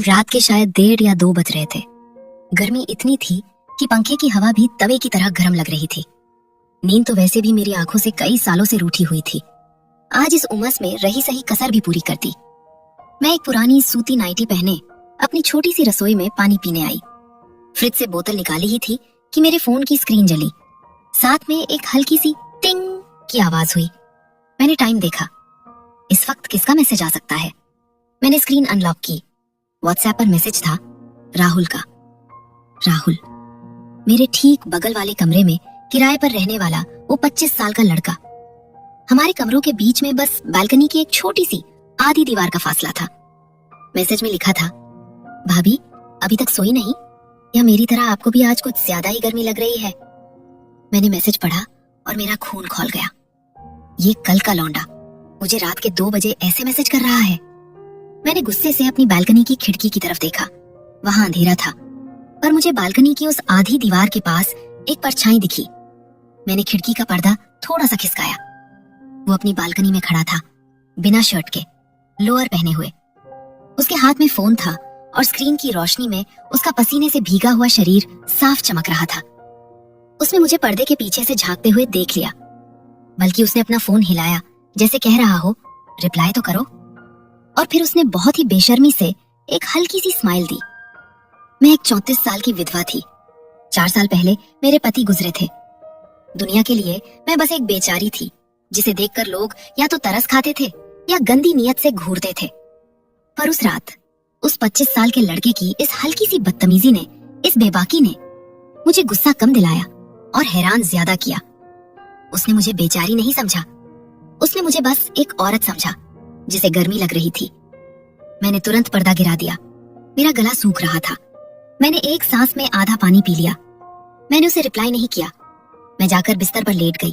रात के शायद 1:30 या 2 बज रहे थे। गर्मी इतनी थी कि पंखे की हवा भी तवे की तरह गर्म लग रही थी। नींद तो वैसे भी मेरी आंखों से कई सालों से रूठी हुई थी। आज इस उमस में रही सही कसर भी पूरी कर दी। मैं एक पुरानी सूती नाइटी पहने अपनी छोटी सी रसोई में पानी पीने आई। फ्रिज से बोतल निकाली ही थी कि मेरे फोन की स्क्रीन जली। साथ में एक हल्की सी टिंग की आवाज हुई। मैंने टाइम देखा। इस वक्त किसका मैसेज आ सकता है? मैंने स्क्रीन अनलॉक की। व्हाट्सएप पर मैसेज था राहुल का। राहुल, मेरे ठीक बगल वाले कमरे में किराए पर रहने वाला वो 25 साल का लड़का। हमारे कमरों के बीच में बस बालकनी की एक छोटी सी आधी दीवार का फासला था। मैसेज में लिखा था, भाभी अभी तक सोई नहीं या मेरी तरह आपको भी आज कुछ ज्यादा ही गर्मी लग रही है? मैंने मैसेज पढ़ा और मेरा खून खौल गया। ये कल का लौंडा मुझे रात के 2 बजे ऐसे मैसेज कर रहा है। मैंने गुस्से से अपनी बालकनी की खिड़की की तरफ देखा। वहां अंधेरा था, पर मुझे बालकनी की उस आधी दीवार के पास एक परछाई दिखी। मैंने खिड़की का पर्दा थोड़ा सा खिसकाया। वो अपनी बालकनी में खड़ा था, बिना शर्ट के, लोअर पहने हुए। उसके हाथ में फोन था और स्क्रीन की रोशनी में उसका पसीने से भीगा हुआ शरीर साफ चमक रहा था। उसने मुझे पर्दे के पीछे से झांकते हुए देख लिया, बल्कि उसने अपना फोन हिलाया जैसे कह रहा हो, रिप्लाई तो करो। और फिर उसने बहुत ही बेशर्मी से एक हल्की सी स्माइल दी। मैं एक 34 साल की विधवा थी। 4 साल पहले मेरे पति गुजरे थे। दुनिया के लिए मैं बस एक बेचारी थी, जिसे देखकर लोग या तो तरस खाते थे या गंदी नीयत से घूरते थे। पर उस रात उस 25 साल के लड़के की इस हल्की सी बदतमीजी ने, इस बेबाकी ने मुझे गुस्सा कम दिलाया और हैरान ज्यादा किया। उसने मुझे बेचारी नहीं समझा, उसने मुझे बस एक औरत समझा जिसे गर्मी लग रही थी। मैंने तुरंत पर्दा गिरा दिया। मेरा गला सूख रहा था। मैंने एक सांस में आधा पानी पी लिया। मैंने उसे रिप्लाई नहीं किया। मैं जाकर बिस्तर पर लेट गई।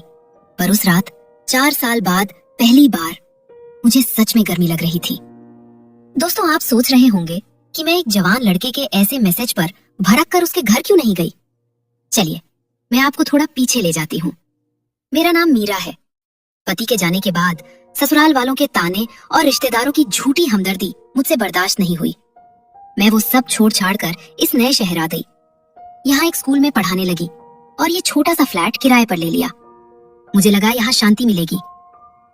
पर उस रात 4 साल बाद पहली बार मुझे सच में गर्मी लग रही थी। दोस्तों, आप सोच रहे होंगे कि मैं एक जवान लड़के के ऐसे मैसेज पर भड़क कर उसके घर क्यों नहीं गई। चलिए, मैं आपको थोड़ा पीछे ले जाती हूँ। मेरा नाम मीरा है। पति के जाने के बाद ससुराल वालों के ताने और रिश्तेदारों की झूठी हमदर्दी मुझसे बर्दाश्त नहीं हुई। मैं वो सब छोड़ छाड़ कर इस नए शहर आ गई। यहाँ एक स्कूल में पढ़ाने लगी और ये छोटा सा फ्लैट किराए पर ले लिया। मुझे लगा यहाँ शांति मिलेगी,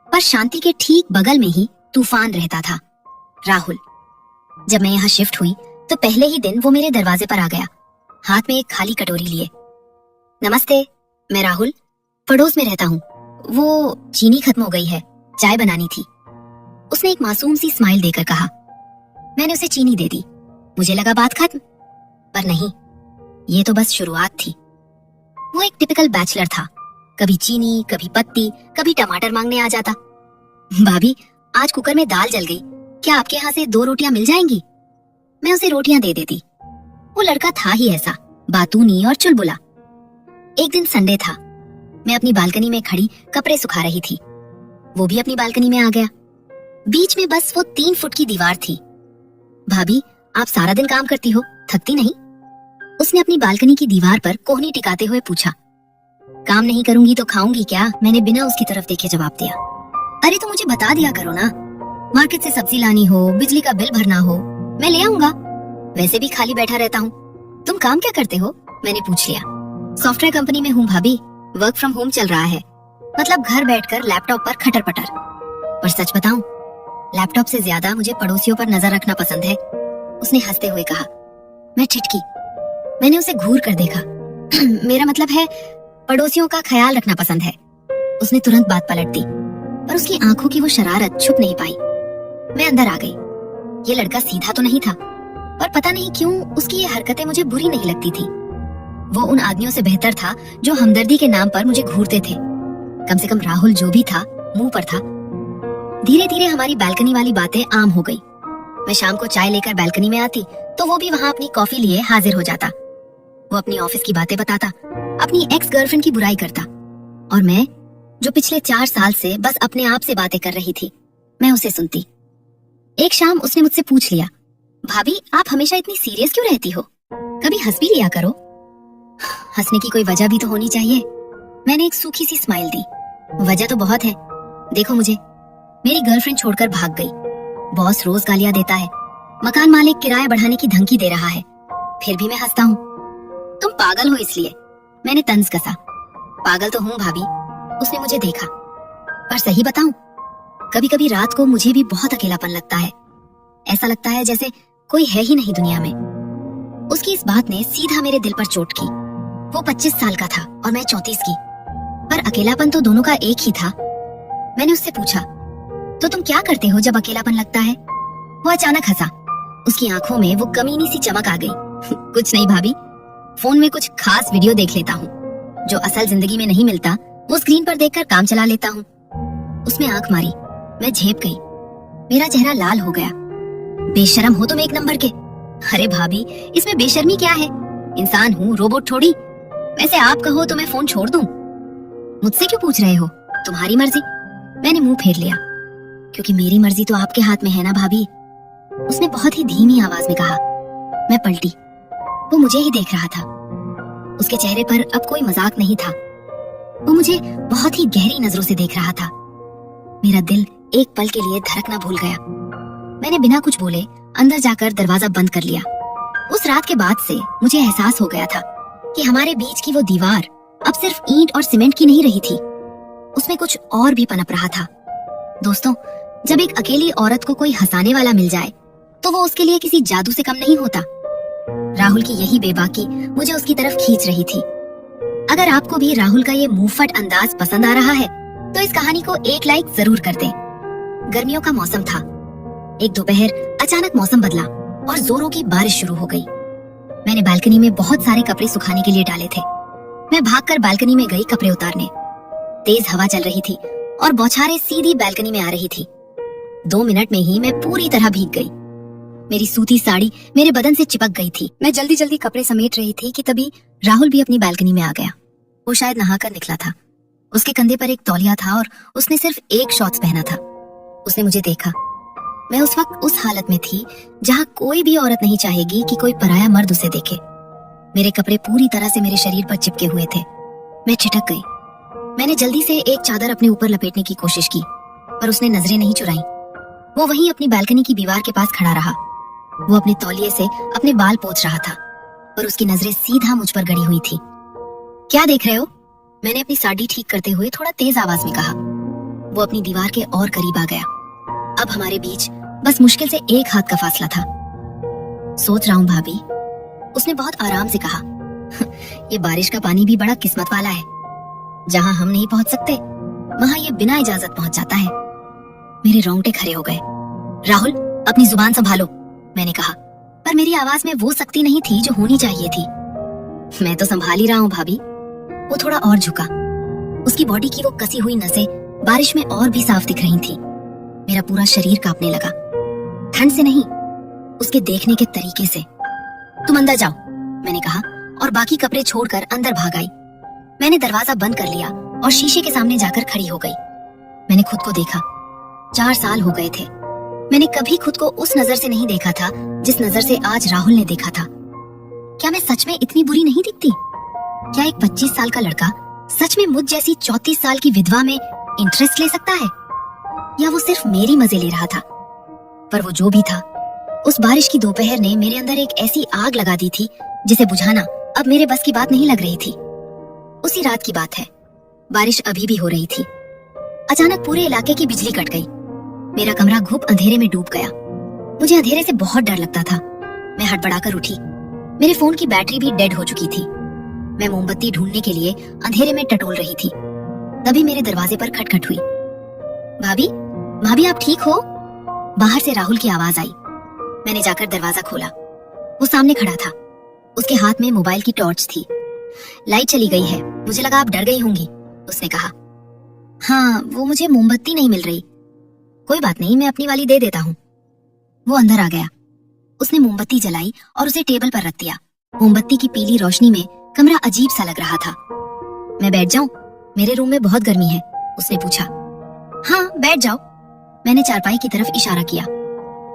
पर शांति के ठीक बगल में ही तूफान रहता था, राहुल। जब मैं यहाँ शिफ्ट हुई तो पहले ही दिन वो मेरे दरवाजे पर आ गया, हाथ में एक खाली कटोरी लिए। नमस्ते, मैं राहुल, पड़ोस में रहता हूँ। वो चीनी खत्म हो गई है, चाय बनानी थी। उसने एक मासूम सी स्माइल देकर कहा। मैंने उसे चीनी दे दी। मुझे लगा बात खत्म, पर नहीं, ये तो बस शुरुआत थी। वो एक टिपिकल बैचलर था। कभी चीनी, कभी पत्ती, कभी टमाटर मांगने आ जाता। भाभी, आज कुकर में दाल जल गई, क्या आपके यहाँ से 2 रोटियां मिल जाएंगी? मैं उसे रोटियां दे देती। वो लड़का था ही ऐसा, बातूनी और चुलबुला। एक दिन संडे था। मैं अपनी बालकनी में खड़ी कपड़े सुखा रही थी। वो भी अपनी बालकनी में आ गया। बीच में बस वो 3 फुट की दीवार थी। भाभी, आप सारा दिन काम करती हो, थकती नहीं? उसने अपनी बालकनी की दीवार पर कोहनी टिकाते हुए पूछा। काम नहीं करूंगी तो खाऊंगी क्या? मैंने बिना उसकी तरफ देखे जवाब दिया। अरे तो मुझे बता दिया करो ना। मार्केट से सब्जी लानी हो, बिजली का बिल भरना हो, मैं ले आऊंगा। वैसे भी खाली बैठा रहता हूँ। तुम काम क्या करते हो? मैंने पूछ लिया। सॉफ्टवेयर कंपनी में हूँ भाभी, वर्क फ्रॉम होम चल रहा है। मतलब घर बैठकर लैपटॉप पर खटर पटर। पर सच बताऊं, लैपटॉप से ज्यादा मुझे पड़ोसियों पर नजर रखना पसंद है, उसने हंसते हुए कहा। मैं ठिठकी। मैंने उसे घूर कर देखा। मेरा मतलब है, पड़ोसियों का ख्याल रखना पसंद है। उसने तुरंत बात पलट दी, पर उसकी आंखों की वो शरारत छुप नहीं पाई। मैं अंदर आ गई। ये लड़का सीधा तो नहीं था, पर पता नहीं क्यों उसकी ये हरकतें मुझे बुरी नहीं लगती थी। वो उन आदमियों से बेहतर था जो हमदर्दी के नाम पर मुझे घूरते थे। कम से कम राहुल जो भी था, मुंह पर था। धीरे धीरे हमारी बालकनी वाली बातें आम हो गई। मैं शाम को चाय लेकर बालकनी में आती तो वो भी वहाँ अपनी कॉफी लिए हाजिर हो जाता। वो अपनी ऑफिस की बातें बताता, अपनी एक्स गर्लफ्रेंड की बुराई करता, और मैं, जो पिछले 4 साल से बस अपने आप से बातें कर रही थी, मैं उसे सुनती। एक शाम उसने मुझसे पूछ लिया, भाभी आप हमेशा इतनी सीरियस क्यों रहती हो? कभी हंस भी लिया करो। हंसने की कोई वजह भी तो होनी चाहिए। मैंने एक सूखी सी स्माइल दी। वजह तो बहुत है। देखो मुझे, मेरी गर्लफ्रेंड छोड़कर भाग गई। बॉस रोज गालियां देता है। मकान मालिक किराया बढ़ाने की धमकी दे रहा है। फिर भी मैं हंसता हूँ। तुम पागल हो इसलिए। मैंने तंज कसा। पागल तो हूँ भाभी। उसने मुझे देखा। पर सही बताऊं, कभी कभी रात को मुझे भी बहुत अकेलापन लगता है। ऐसा लगता है जैसे कोई है ही नहीं दुनिया में। उसकी इस बात ने सीधा मेरे दिल पर चोट की। वो 25 साल का था और मैं 34 की। पर अकेलापन तो दोनों का एक ही था। मैंने उससे पूछा, तो तुम क्या करते हो जब अकेलापन लगता है? वो अचानक हंसा। उसकी आंखों में वो कमीनी सी चमक आ गई। कुछ नहीं भाभी, फोन में कुछ खास वीडियो देख लेता हूँ। जो असल जिंदगी में नहीं मिलता वो स्क्रीन पर देखकर काम चला लेता हूँ। उसने आंख मारी। मैं झेप गई। मेरा चेहरा लाल हो गया। बेशर्म हो तुम एक नंबर के। अरे भाभी, इसमें बेशर्मी क्या है? इंसान हूँ, रोबोट थोड़ी। वैसे आप कहो तो मैं फोन छोड़ दूं? मुझसे क्यों पूछ रहे हो? तुम्हारी मर्जी। मैंने मुंह फेर लिया। क्योंकि मेरी मर्जी तो आपके हाथ में है ना भाभी। उसने बहुत ही धीमी आवाज में कहा। मैं पलटी। वो मुझे ही देख रहा था। उसके चेहरे पर अब कोई मजाक नहीं था। वो मुझे बहुत ही गहरी नजरों से देख रहा था। मेरा दिल एक पल के लिए धड़कना भूल गया। मैंने बिना कुछ बोले अंदर जाकर दरवाजा बंद कर लिया। उस रात के बाद से मुझे एहसास हो गया था कि हमारे बीच की वो दीवार अब सिर्फ ईंट और सीमेंट की नहीं रही थी। उसमें कुछ और भी पनप रहा था। दोस्तों, जब एक अकेली औरत को कोई हंसाने वाला मिल जाए तो वो उसके लिए किसी जादू से कम नहीं होता। राहुल की यही बेबाकी मुझे उसकी तरफ खींच रही थी। अगर आपको भी राहुल का ये मुंहफट अंदाज पसंद आ रहा है तो इस कहानी को एक लाइक जरूर कर दें। गर्मियों का मौसम था। एक दोपहर अचानक मौसम बदला और जोरों की बारिश शुरू हो गई। मैंने बालकनी में बहुत सारे कपड़े सुखाने के लिए डाले थे। मैं भागकर बालकनी में गई कपड़े उतारने। तेज हवा चल रही थी और बौछारें सीधी बालकनी में आ रही थी। 2 मिनट में ही मैं पूरी तरह भीग गई। मेरी सूती साड़ी मेरे बदन से चिपक गई थी। मैं जल्दी जल्दी कपड़े समेट रही थी कि तभी राहुल भी अपनी बालकनी में आ गया। वो शायद नहाकर निकला था। उसके कंधे पर एक तौलिया था और उसने सिर्फ एक शॉर्ट्स पहना था। उसने मुझे देखा। मैं उस वक्त उस हालत में थी जहाँ कोई भी औरत नहीं चाहेगी कि कोई पराया मर्द उसे देखे। मेरे कपड़े पूरी तरह से मेरे शरीर पर चिपके हुए थे। मैं छिटक गई। मैंने जल्दी से एक चादर अपने ऊपर लपेटने की कोशिश की, पर उसने नजरें नहीं चुराई। वो वहीं अपनी बालकनी की दीवार के पास खड़ा रहा। वो अपने तौलिए से अपने बाल पोंछ रहा था, पर उसकी नजरें सीधा मुझ पर गड़ी हुई थी। क्या देख रहे हो? मैंने अपनी साड़ी ठीक करते हुए थोड़ा तेज आवाज में कहा। वो अपनी दीवार के और करीब आ गया। अब हमारे बीच बस मुश्किल से एक हाथ का फासला था। सोच रहा हूँ भाभी, उसने बहुत आराम से कहा। ये बारिश का पानी भी बड़ा किस्मत वाला है। जहाँ हम नहीं पहुंच सकते वहाँ ये बिना इजाजत पहुंच जाता है। मेरे रोंगटे खड़े हो गए। राहुल, अपनी जुबान संभालो, मैंने कहा, पर मेरी आवाज में वो शक्ति नहीं थी जो होनी चाहिए थी। मैं तो संभाल ही रहा हूँ भाभी। वो थोड़ा और झुका। उसकी बॉडी की वो कसी हुई नसें बारिश में और भी साफ दिख रही थी। मेरा पूरा शरीर कांपने लगा। ठंड से नहीं, उसके देखने के तरीके से। तुम अंदर जाओ, मैंने कहा और बाकी कपड़े छोड़कर अंदर भाग आई। मैंने दरवाजा बंद कर लिया और शीशे के सामने जाकर खड़ी हो गई। मैंने खुद को देखा। 4 साल हो गए थे। मैंने कभी खुद को उस नजर से नहीं देखा था जिस नजर से आज राहुल ने देखा था। क्या मैं सच में इतनी बुरी नहीं दिखती? क्या एक 25 साल का लड़का सच में मुझ जैसी 34 साल की विधवा में इंटरेस्ट ले सकता है? या वो सिर्फ मेरी मजे ले रहा था? पर वो जो भी था, उस बारिश की दोपहर ने मेरे अंदर एक ऐसी आग लगा दी थी जिसे बुझाना अब मेरे बस की बात नहीं लग रही थी। उसी रात की बात है। बारिश अभी भी हो रही थी। अचानक पूरे इलाके की बिजली कट गई। मेरा कमरा घुप अंधेरे में डूब गया। मुझे अंधेरे से बहुत डर लगता था। मैं हड़बड़ाकर उठी। मेरे फोन की बैटरी भी डेड हो चुकी थी। मैं मोमबत्ती ढूंढने के लिए अंधेरे में टटोल रही थी। तभी मेरे दरवाजे पर खटखट हुई। भाभी, भाभी आप ठीक हो? बाहर से राहुल की आवाज आई। मैंने जाकर दरवाजा खोला। वो सामने खड़ा था। उसके हाथ में मोबाइल की टॉर्च थी। लाइट चली गई है, मुझे लगा आप डर गई होंगी, उसने कहा। हाँ, वो मुझे मोमबत्ती नहीं मिल रही। कोई बात नहीं, मैं अपनी वाली दे देता हूँ। वो अंदर आ गया। उसने मोमबत्ती जलाई और उसे टेबल पर रख दिया। मोमबत्ती की पीली रोशनी में कमरा अजीब सा लग रहा था। मैं बैठ जाऊं? मेरे रूम में बहुत गर्मी है, उसने पूछा। हाँ, बैठ जाओ। मैंने चारपाई की तरफ इशारा किया।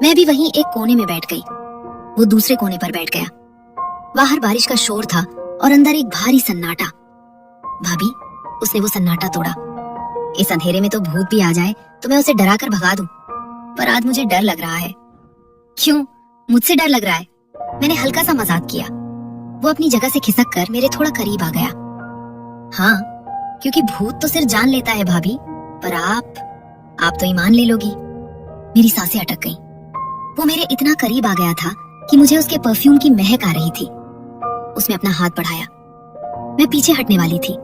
मैं भी वहीं एक कोने में बैठ गई। वो दूसरे कोने पर बैठ गया। बाहर बारिश का शोर था और अंदर एक भारी सन्नाटा। भाभी, उसने वो सन्नाटा तोड़ा। इस अंधेरे में तो भूत भी आ जाए तो मैं उसे डरा कर भगा दूं, पर आज मुझे डर लग रहा है। क्यों? मुझसे डर लग रहा है। मैंने हल्का सा मजाक किया। वो अपनी जगह से खिसक कर मेरे थोड़ा करीब आ गया। हाँ, क्योंकि भूत तो सिर्फ जान लेता है भाभी, पर आप तो ईमान ले लोगी। मेरी सांसें अटक गईं। वो मेरे इतना करीब आ गया था कि मुझे उसके परफ्यूम की महक आ रही थी। उसने अपना हाथ बढ़ाया। मैं पीछे हटने वाली थी,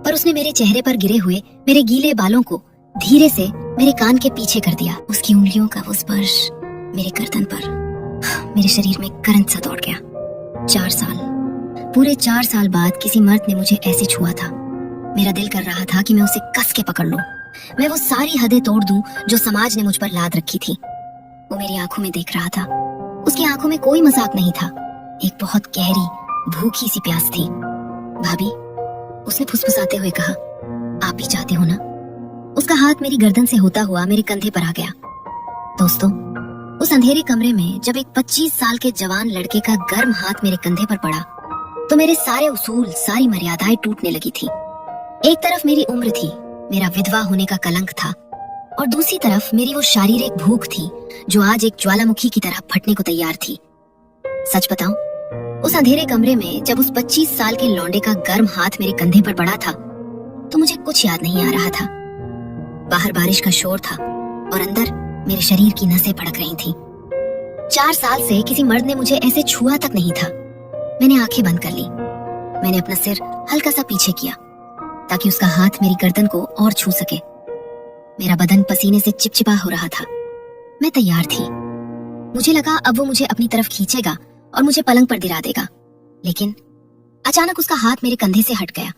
पर उसने मेरे चेहरे पर गिरे हुए मेरे गीले बालों को धीरे से मेरे कान के पीछे कर दिया। उसकी उंगलियों का वो स्पर्श मेरे गर्दन पर, मेरे शरीर में करंट सा दौड़ गया। 4 साल, पूरे 4 साल बाद किसी मर्द ने मुझे ऐसे छुआ था। मेरा दिल कर रहा था कि मैं उसे कस के पकड़ लूं, मैं वो सारी हदें तोड़ दूं जो समाज ने मुझ पर लाद रखी थी। वो मेरी आंखों में देख रहा था। उसकी आंखों में कोई मजाक नहीं था, एक बहुत गहरी भूखी सी प्यास थी। भाभी, उसने फुसफुसाते हुए कहा, आप भी चाहते हो ना? उसका हाथ मेरी गर्दन से होता हुआ मेरे कंधे पर आ गया। दोस्तों, उस अंधेरे कमरे में जब एक 25 साल के जवान लड़के का गर्म हाथ मेरे कंधे पर पड़ा तो मेरे सारे उसूल, सारी मर्यादाएं टूटने लगी थी। एक तरफ मेरी उम्र थी, मेरा विधवा होने का कलंक था, और दूसरी तरफ मेरी वो शारीरिक भूख थी जो आज एक ज्वालामुखी की तरह फटने को तैयार थी। सच बताऊं, उस अंधेरे कमरे में जब उस 25 साल के लौंडे का गर्म हाथ मेरे कंधे पर पड़ा था तो मुझे कुछ याद नहीं आ रहा था। बाहर बारिश का शोर था और अंदर मेरे शरीर की नसें भड़क रही थीं। 4 साल से किसी मर्द ने मुझे ऐसे छुआ तक नहीं था। मैंने आंखें बंद कर ली। मैंने अपना सिर हल्का सा पीछे किया ताकि उसका हाथ मेरी गर्दन को और छू सके। मेरा बदन पसीने से चिपचिपा हो रहा था। मैं तैयार थी। मुझे लगा अब वो मुझे अपनी तरफ खींचेगा और मुझे पलंग पर गिरा देगा, लेकिन अचानक उसका हाथ मेरे कंधे से हट गया।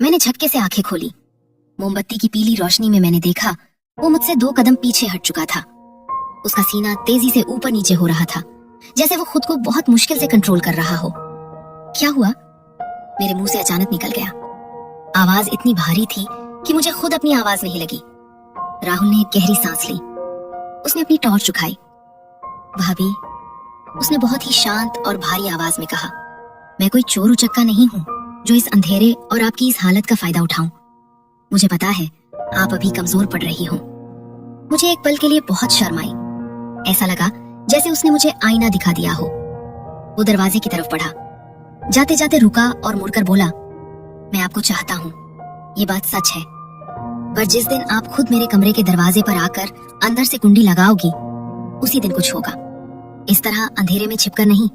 मैंने झटके से आंखें खोली। मोमबत्ती की पीली रोशनी में मैंने देखा वो मुझसे 2 कदम पीछे हट चुका था। उसका सीना तेजी से ऊपर नीचे हो रहा था, जैसे वो खुद को बहुत मुश्किल से कंट्रोल कर रहा हो। क्या हुआ? मेरे मुंह से अचानक निकल गया। आवाज इतनी भारी थी कि मुझे खुद अपनी आवाज नहीं लगी। राहुल ने एक गहरी सांस ली। उसने अपनी टॉर्च उठाई। भाभी, उसने बहुत ही शांत और भारी आवाज में कहा, मैं कोई चोर उचक्का नहीं हूं जो इस अंधेरे और आपकी इस हालत का फायदा उठाऊं। मुझे पता है आप अभी कमजोर पड़ रही हो। मुझे एक पल के लिए बहुत शर्म आई। ऐसा लगा जैसे उसने मुझे आईना दिखा दिया हो। वो दरवाजे की तरफ बढ़ा, जाते जाते रुका और मुड़कर बोला, मैं आपको चाहता हूँ, ये बात सच है, पर जिस दिन आप खुद मेरे कमरे के दरवाजे पर आकर अंदर से कुंडी लगाओगी उसी दिन कुछ होगा। इस तरह अंधेरे में छिपकर नहीं।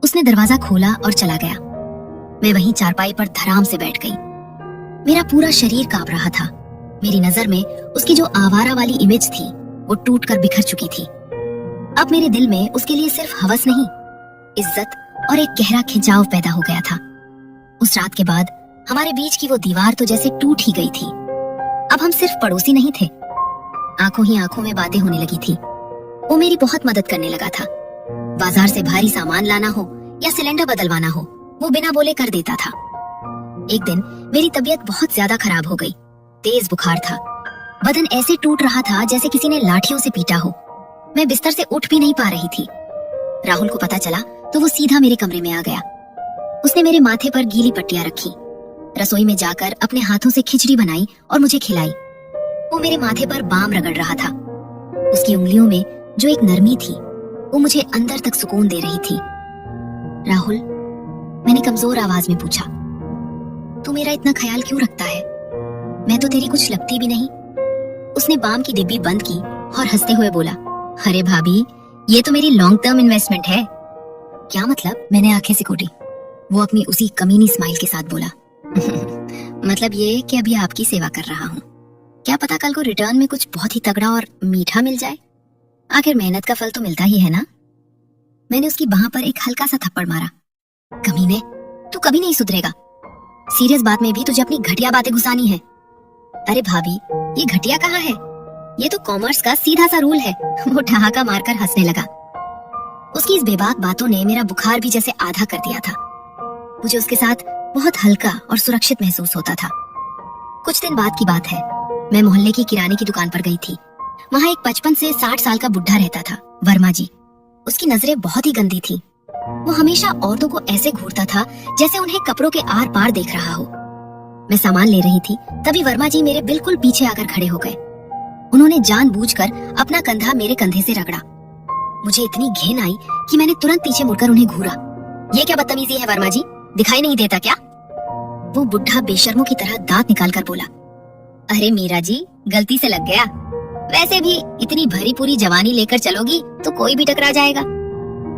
उसने दरवाजा खोला और चला गया। मैं वहीं चारपाई पर धराम से बैठ गई। मेरा पूरा शरीर कांप रहा था। मेरी नजर में उसकी जो आवारा वाली इमेज थी वो टूट कर बिखर चुकी थी। अब मेरे दिल में उसके लिए सिर्फ हवस नहीं, इज्जत और एक गहरा खिंचाव पैदा हो गया था। उस रात के बाद हमारे बीच की वो दीवार तो जैसे टूट ही गई थी। अब हम सिर्फ पड़ोसी नहीं थे, आंखों ही आंखों में बातें होने लगी थी। वो मेरी बहुत मदद करने लगा था। बाजार से भारी सामान लाना हो या सिलेंडर बदलवाना हो, वो बिना बोले कर देता था। एक दिन मेरी तबीयत बहुत ज्यादा खराब हो गई। तेज बुखार था। बदन ऐसे टूट रहा था जैसे किसी ने लाठियों से पीटा हो। मैं बिस्तर से उठ भी नहीं पा रही थी। राहुल को पता चला तो वो सीधा मेरे कमरे में आ गया। उसने मेरे माथे पर गीली पट्टियां रखी, रसोई में जाकर अपने हाथों से खिचड़ी बनाई और मुझे खिलाई। वो मेरे माथे पर बाम रगड़ रहा था। उसकी उंगलियों में जो एक नरमी थी वो मुझे अंदर तक सुकून दे रही थी। राहुल, मैंने कमजोर आवाज में पूछा, तू मेरा इतना ख्याल क्यों रखता है? मैं तो तेरी कुछ लगती भी नहीं। उसने बाम की डिब्बी बंद की और हंसते हुए बोला, अरे भाभी, ये तो मेरी लॉन्ग टर्म इन्वेस्टमेंट है। क्या मतलब? मैंने आंखें सिकोटी। वो अपनी उसी कमीनी स्माइल के साथ बोला, मतलब ये कि अभी आपकी सेवा कर रहा हूँ। क्या पता कल को रिटर्न में कुछ बहुत ही तगड़ा और मीठा मिल जाए। आखिर मेहनत का फल तो मिलता ही है ना। मैंने उसकी बाह पर एक हल्का सा थप्पड़ मारा। कमीने, तू कभी नहीं सुधरेगा। सीरियस बात में भी तुझे अपनी घटिया बातें घुसानी है। अरे भाभी, ये घटिया कहाँ है? ये तो कॉमर्स का सीधा सा रूल है। वो ठहाका मारकर हंसने लगा। उसकी इस बेबाक बातों ने मेरा बुखार भी जैसे आधा कर दिया था। मुझे उसके साथ बहुत हल्का और सुरक्षित महसूस होता था। कुछ दिन बाद की बात है, मैं मोहल्ले की किराने की दुकान पर गई थी। वहाँ एक 55 से 60 साल का बुढ़ा रहता था, वर्मा जी। उसकी नजरें बहुत ही गंदी थी। वो हमेशा औरतों को ऐसे घूरता था जैसे उन्हें कपड़ों के आर पार देख रहा हो। मैं सामान ले रही थी, तभी वर्मा जी मेरे बिल्कुल पीछे आकर खड़े हो गए। उन्होंने जानबूझकर अपना कंधा मेरे कंधे से रगड़ा। मुझे इतनी घिन आई कि मैंने तुरंत पीछे मुड़कर उन्हें घूरा। ये क्या बदतमीजी है वर्मा जी, दिखाई नहीं देता क्या? वो बुढ़ा बेशर्मों की तरह दांत निकालकर बोला, अरे मीरा जी, गलती से लग गया। वैसे भी इतनी भरी पूरी जवानी लेकर चलोगी तो कोई भी टकरा जाएगा।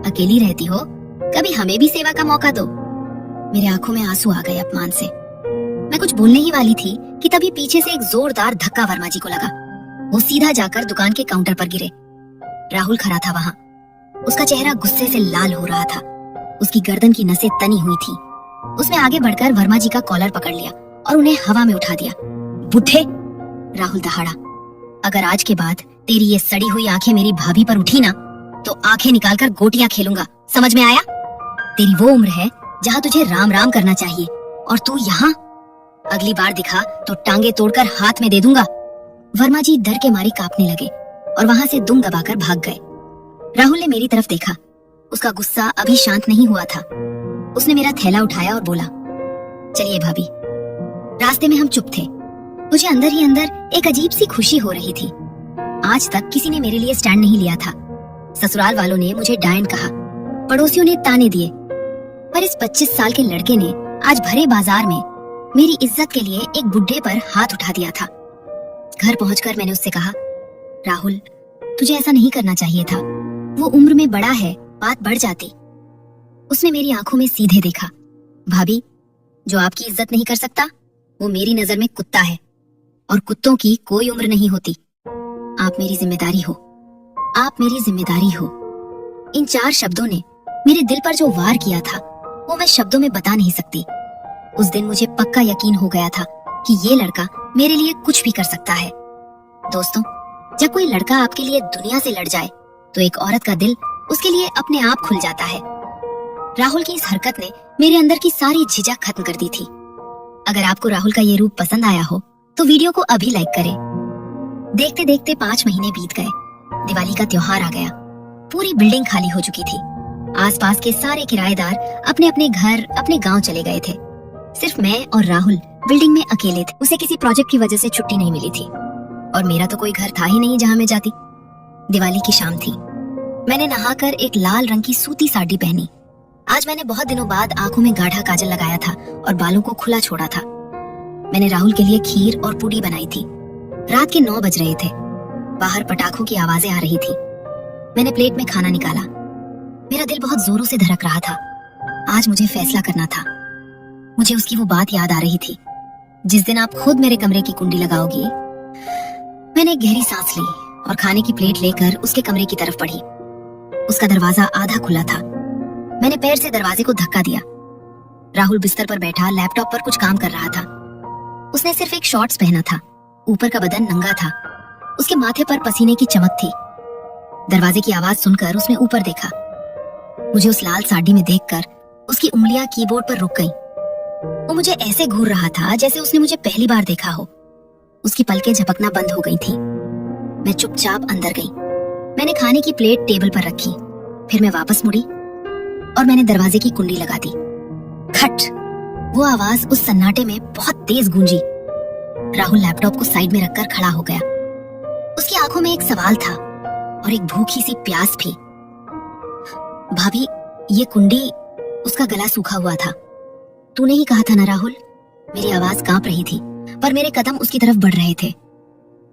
अकेली रहती हो, कभी हमें भी सेवा का मौका दो। मेरे आंखों में आंसू आ गए अपमान से। मैं कुछ बोलने ही वाली थी कि तभी पीछे से एक जोरदार धक्का वर्मा जी को लगा। वो सीधा जाकर दुकान के काउंटर पर गिरे। राहुल खड़ा था वहाँ। उसका चेहरा गुस्से से लाल हो रहा था। उसकी गर्दन की नसें तनी हुई थी। उसने आगे बढ़कर वर्मा जी का कॉलर पकड़ लिया और उन्हें हवा में उठा दिया। बुढ़े! राहुल दहाड़ा, अगर आज के बाद तेरी ये सड़ी हुई आंखें मेरी भाभी पर उठी ना तो आंखें निकालकर गोटियां खेलूंगा, समझ में आया? तेरी वो उम्र है जहाँ तुझे राम राम करना चाहिए और तू यहाँ? अगली बार दिखा तो टांगे तोड़कर हाथ में दे दूंगा। वर्मा जी डर के मारे कांपने लगे और वहां से दुम दबाकर भाग गए। राहुल ने मेरी तरफ देखा। उसका गुस्सा अभी शांत नहीं हुआ था। उसने मेरा थैला उठाया और बोला, चलिए भाभी। रास्ते में हम चुप थे। मुझे अंदर ही अंदर एक अजीब सी खुशी हो रही थी। आज तक किसी ने मेरे लिए स्टैंड नहीं लिया था। ससुराल वालों ने मुझे डायन कहा, पड़ोसियों ने ताने दिए, पर इस 25 साल के लड़के ने आज भरे बाजार में मेरी इज्जत के लिए एक बुढ़े पर हाथ उठा दिया था। घर पहुंचकर मैंने उससे कहा, राहुल, तुझे ऐसा नहीं करना चाहिए था। वो उम्र में बड़ा है, बात बढ़ जाती। उसने मेरी आंखों में सीधे देखा। भाभी, जो आपकी इज्जत नहीं कर सकता वो मेरी नजर में कुत्ता है और कुत्तों की कोई उम्र नहीं होती। आप मेरी जिम्मेदारी हो, आप मेरी जिम्मेदारी हो। इन 4 शब्दों ने मेरे दिल पर जो वार किया था वो मैं शब्दों में बता नहीं सकती। उस दिन मुझे पक्का यकीन हो गया था कि ये लड़का मेरे लिए कुछ भी कर सकता है। दोस्तों, जब कोई लड़का आपके लिए दुनिया से लड़ जाए तो एक औरत का दिल उसके लिए अपने आप खुल जाता है। राहुल की इस हरकत ने मेरे अंदर की सारी झिझक खत्म कर दी थी। अगर आपको राहुल का ये रूप पसंद आया हो तो वीडियो को अभी लाइक करें। देखते देखते 5 महीने बीत गए। दिवाली का त्योहार आ गया। पूरी बिल्डिंग खाली हो चुकी थी। आसपास के सारे किराएदार अपने अपने घर, अपने गांव चले गए थे। सिर्फ मैं और राहुल बिल्डिंग में अकेले थे। उसे किसी प्रोजेक्ट की वजह से छुट्टी नहीं मिली थी और मेरा तो कोई घर था ही नहीं जहां मैं जाती। दिवाली की शाम थी। मैंने नहाकर एक लाल रंग की सूती साड़ी पहनी। आज मैंने बहुत दिनों बाद आंखों में गाढ़ा काजल लगाया था और बालों को खुला छोड़ा था। मैंने राहुल के लिए खीर और पूड़ी बनाई थी। रात के 9 बज रहे थे। बाहर पटाखों की आवाजें आ रही थी। मैंने प्लेट में खाना निकाला। मेरा दिल बहुत जोरों से धड़क रहा था। आज मुझे फैसला करना था। मुझे उसकी वो बात याद आ रही थी, जिस दिन आप खुद मेरे कमरे की कुंडी लगाओगी। मैंने एक गहरी सांस ली और खाने की प्लेट लेकर उसके कमरे की तरफ बढ़ी। उसका दरवाजा आधा खुला था। मैंने पैर से दरवाजे को धक्का दिया। राहुल बिस्तर पर बैठा लैपटॉप पर कुछ काम कर रहा था। उसने सिर्फ एक शॉर्ट्स पहना था। ऊपर का बदन नंगा था। उसके माथे पर पसीने की चमक थी। दरवाजे की आवाज सुनकर उसने ऊपर देखा। मुझे उस लाल साड़ी में देखकर उसकी उंगलियां कीबोर्ड पर रुक गईं। वो मुझे ऐसे घूर रहा था जैसे उसने मुझे पहली बार देखा हो। उसकी पलकें झपकना बंद हो गई थी। मैं चुपचाप अंदर गई। मैंने खाने की प्लेट टेबल पर रखी। फिर मैं वापस मुड़ी और मैंने दरवाजे की कुंडी लगा दी। खट! वो आवाज उस सन्नाटे में बहुत तेज गूंजी। राहुल लैपटॉप को साइड में रखकर खड़ा हो गया। उसकी आंखों में एक सवाल था और एक भूखी सी प्यास भी। भाभी, ये कुंडी। उसका गला सूखा हुआ था। तूने ही कहा था ना राहुल। मेरी आवाज कांप रही थी पर मेरे कदम उसकी तरफ बढ़ रहे थे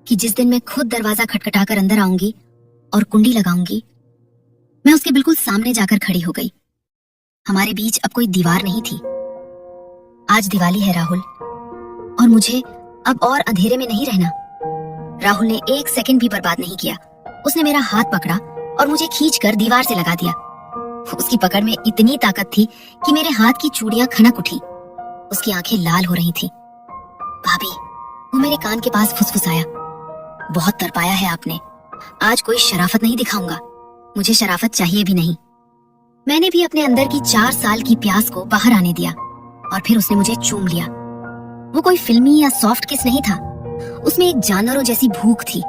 कि जिस दिन मैं खुद दरवाजा खटखटाकर अंदर आऊंगी और कुंडी लगाऊंगी। मैं उसके बिल्कुल सामने जाकर खड़ी हो गई। हमारे बीच अब कोई दीवार नहीं थी। आज दिवाली है राहुल, और मुझे अब और अंधेरे में नहीं रहना। राहुल ने 1 सेकंड भी बर्बाद नहीं किया। उसने मेरा हाथ पकड़ा और मुझे खींचकर दीवार से लगा दिया। उसकी पकड़ में इतनी ताकत थी कि मेरे हाथ की चूड़ियां खनक उठी। उसकी आंखें लाल हो रही थी। भाभी, वो मेरे कान के पास फुसफुसाया, बहुत तड़पाया है आपने। आज कोई शराफत नहीं दिखाऊंगा। मुझे शराफत चाहिए भी नहीं। मैंने भी अपने अंदर की 4 साल की प्यास को बाहर आने दिया और फिर उसने मुझे चूम लिया। वो कोई फिल्मी या सॉफ्ट किस नहीं था। उसमें एक जानवरों जैसी भूख थी।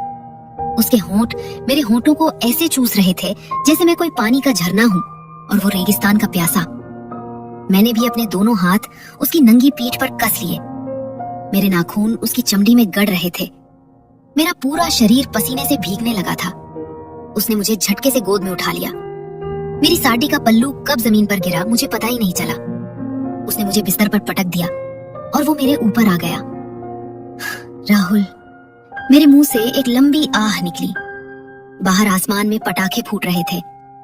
उसके होंठ मेरे होंठों को ऐसे चूस रहे थे जैसे मैं कोई पानी का झरना हूँ और वो रेगिस्तान का प्यासा। मैंने भी अपने दोनों हाथ उसकी नंगी पीठ पर कस लिए। मेरे नाखून उसकी चमड़ी में गड़ रहे थे। मेरा पूरा शरीर पसीने से भीगने लगा था। उसने मुझे झटके से गोद में उठा लिया। मेरी साड़ी का पल्लू कब जमीन पर गिरा मुझे पता ही नहीं चला। उसने मुझे बिस्तर पर पटक दिया और वो मेरे ऊपर आ गया। राहुल, मेरे मुंह से एक लंबी आह निकली। बाहर आसमान में पटाखे फूट रहे थे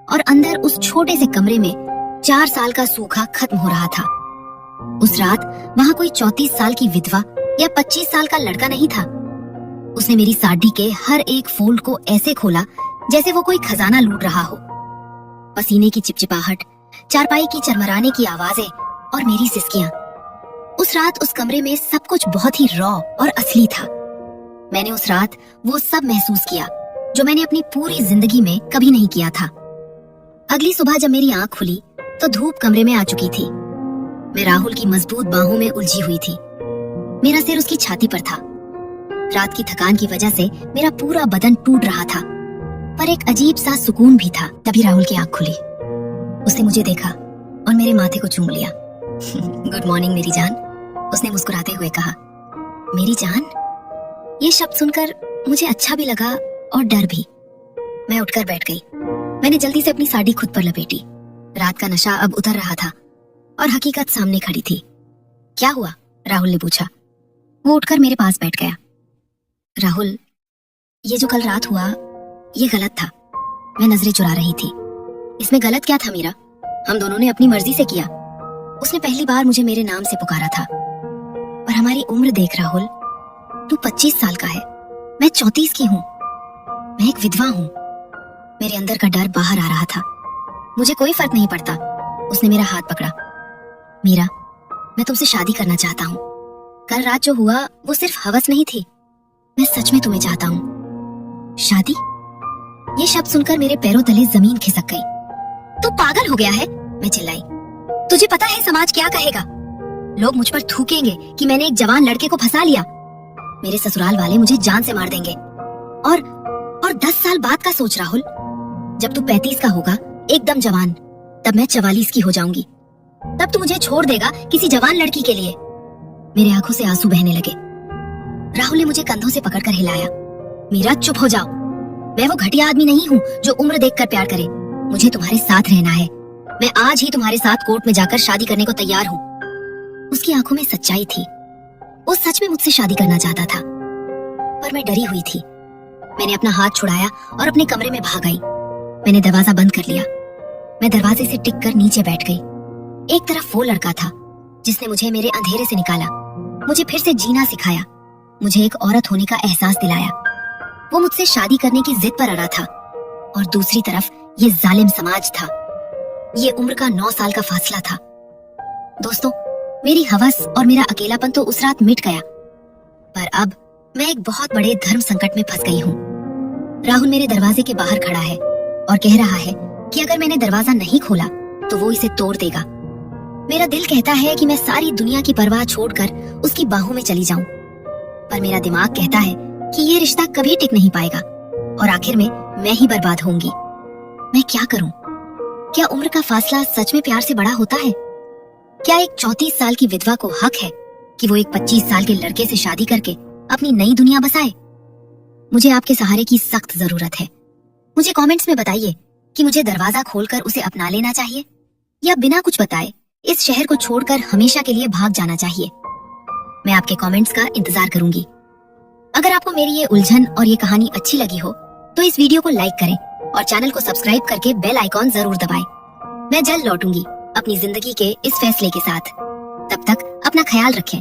और अंदर उस छोटे से कमरे में 4 साल का सूखा खत्म हो रहा था। उस रात वहां कोई 34 साल की विधवा या 25 साल का लड़का नहीं था। उसने मेरी साड़ी के हर एक फोल्ड को ऐसे खोला जैसे वो कोई खजाना लूट रहा हो। पसीने की चिपचिपाहट, चारपाई की चरमराने की आवाजें और मेरी सिसकियां। उस रात उस कमरे में सब कुछ बहुत ही रॉ और असली था। मैंने उस रात वो सब महसूस किया जो मैंने अपनी पूरी जिंदगी में कभी नहीं किया था। अगली सुबह जब मेरी आंख खुली तो धूप कमरे में आ चुकी थी। मैं राहुल की मजबूत बाहों में उलझी हुई थी। मेरा सिर उसकी छाती पर था। रात की थकान की वजह से मेरा पूरा बदन टूट रहा था, पर एक अजीब सा सुकून भी था। तभी राहुल की आंख खुली। उसने मुझे देखा और मेरे माथे को चूम लिया। गुड मॉर्निंग मेरी जान, उसने मुस्कुराते हुए कहा। मेरी जान? ये शब्द सुनकर मुझे अच्छा भी लगा और डर भी। मैं उठकर बैठ गई। मैंने जल्दी से अपनी साड़ी खुद पर लपेटी। रात का नशा अब उतर रहा था और हकीकत सामने खड़ी थी। क्या हुआ? राहुल ने पूछा। वो उठकर मेरे पास बैठ गया। राहुल, ये जो कल रात हुआ ये गलत था। मैं नजरें चुरा रही थी। इसमें गलत क्या था मीरा? हम दोनों ने अपनी मर्जी से किया। उसने पहली बार मुझे मेरे नाम से पुकारा था। पर हमारी उम्र देख राहुल, तू 25 साल का है, मैं 34 की हूँ। मैं एक विधवा हूँ। मेरे अंदर का डर बाहर आ रहा था। मुझे कोई फर्क नहीं पड़ता। उसने मेरा हाथ पकड़ा। मीरा, मैं तुमसे शादी करना चाहता हूँ। कल रात जो हुआ वो सिर्फ हवस नहीं थी। मैं सच में तुम्हें चाहता हूँ। शादी? ये शब्द सुनकर मेरे पैरों तले जमीन खिसक गई। तू पागल हो गया है? मैं चिल्लाई। तुझे पता है समाज क्या कहेगा? लोग मुझ पर थूकेंगे कि मैंने एक जवान लड़के को फंसा लिया। मेरे ससुराल वाले मुझे जान से मार देंगे। और 10 साल बाद का सोच राहुल, जब तू 35 का होगा, एकदम जवान, तब मैं 44 की हो जाऊंगी। तब तू मुझे छोड़ देगा किसी जवान लड़की के लिए। मेरे आंखों से आंसू बहने लगे। राहुल ने मुझे कंधों से पकड़कर हिलाया। मीरा, चुप हो जाओ। मैं वो घटिया आदमी नहीं हूँ जो उम्र देखकर प्यार करे। मुझे तुम्हारे साथ रहना है। मैं आज ही तुम्हारे साथ कोर्ट में जाकर शादी करने को तैयार हूँ। उसकी आंखों में सच्चाई थी। वो सच में मुझसे शादी करना चाहता था, पर मैं डरी हुई थी। मैंने अपना हाथ छुड़ाया और अपने कमरे में भाग आई। मैंने दरवाजा बंद कर लिया। मैं दरवाजे से टिककर नीचे बैठ गई। एक तरफ वो लड़का था जिसने मुझे मेरे अंधेरे से निकाला, मुझे फिर से जीना सिखाया, मुझे एक औरत होने का एहसास दिलाया। वो मुझसे शादी करने की जिद पर अड़ा था, और दूसरी तरफ ये जालिम समाज था। ये उम्र का 9 साल का फासला था। दोस्तों, मेरी हवस और मेरा अकेलापन तो उस रात मिट गया, पर अब मैं एक बहुत बड़े धर्म संकट में फंस गई हूँ। राहुल मेरे दरवाजे के बाहर खड़ा है और कह रहा है कि अगर मैंने दरवाजा नहीं खोला तो वो इसे तोड़ देगा। मेरा दिल कहता है कि मैं सारी दुनिया की परवाह छोड़कर उसकी बाहों में चली जाऊं, पर मेरा दिमाग कहता है कि ये रिश्ता कभी टिक नहीं पाएगा और आखिर में मैं ही बर्बाद होंगी। मैं क्या करूं? क्या उम्र का फासला सच में प्यार से बड़ा होता है? क्या एक 34 साल की विधवा को हक है कि वो एक 25 साल के लड़के से शादी करके अपनी नई दुनिया बसाए? मुझे आपके सहारे की सख्त जरूरत है। मुझे कमेंट्स में बताइए कि मुझे दरवाजा खोलकर उसे अपना लेना चाहिए या बिना कुछ बताए इस शहर को छोड़कर हमेशा के लिए भाग जाना चाहिए। मैं आपके कमेंट्स का इंतजार करूंगी। अगर आपको मेरी ये उलझन और ये कहानी अच्छी लगी हो तो इस वीडियो को लाइक करें और चैनल को सब्सक्राइब करके बेल आइकॉन जरूर दबाएं। मैं जल्द लौटूंगी अपनी जिंदगी के इस फैसले के साथ। तब तक अपना ख्याल रखें।